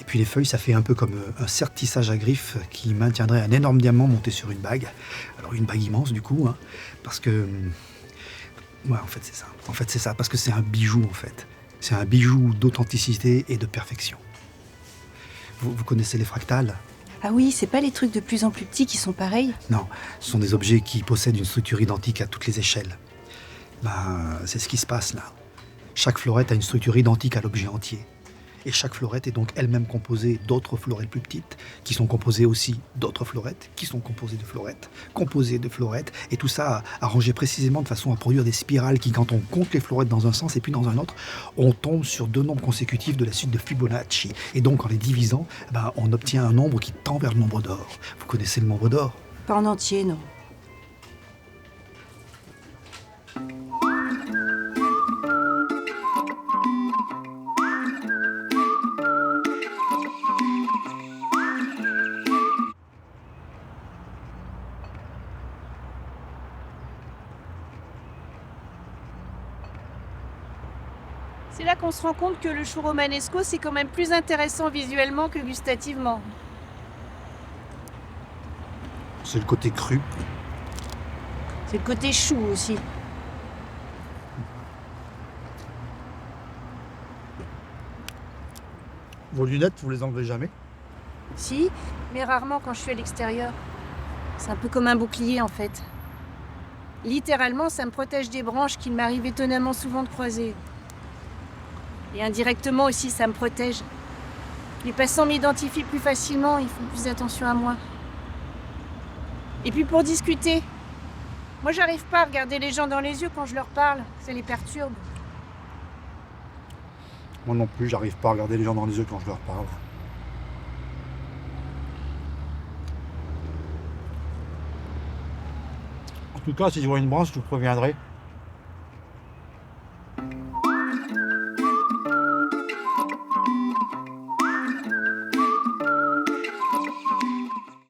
puis les feuilles, ça fait un peu comme un serre-tissage à griffes qui maintiendrait un énorme diamant monté sur une bague. Alors une bague immense du coup, hein, parce que... Ouais, en fait c'est ça. En fait c'est ça, parce que c'est un bijou en fait. C'est un bijou d'authenticité et de perfection. Vous connaissez les fractales ? Ah oui, c'est pas les trucs de plus en plus petits qui sont pareils? Non, ce sont des objets qui possèdent une structure identique à toutes les échelles. C'est ce qui se passe là. Chaque fleurette a une structure identique à l'objet entier. Et chaque fleurette est donc elle-même composée d'autres fleurettes plus petites, qui sont composées aussi d'autres fleurettes, qui sont composées de fleurettes, et tout ça arrangé précisément de façon à produire des spirales qui, quand on compte les fleurettes dans un sens et puis dans un autre, on tombe sur deux nombres consécutifs de la suite de Fibonacci. Et donc, en les divisant, on obtient un nombre qui tend vers le nombre d'or. Vous connaissez le nombre d'or ? Pas en entier, non. C'est là qu'on se rend compte que le chou romanesco, c'est quand même plus intéressant visuellement que gustativement. C'est le côté cru. C'est le côté chou aussi. Vos lunettes, vous les enlevez jamais ? Si, mais rarement quand je suis à l'extérieur. C'est un peu comme un bouclier en fait. Littéralement, ça me protège des branches qu'il m'arrive étonnamment souvent de croiser. Et indirectement aussi, ça me protège. Les passants m'identifient plus facilement, ils font plus attention à moi. Et puis pour discuter, moi j'arrive pas à regarder les gens dans les yeux quand je leur parle, ça les perturbe. Moi non plus, j'arrive pas à regarder les gens dans les yeux quand je leur parle. En tout cas, si je vois une branche, je vous préviendrai.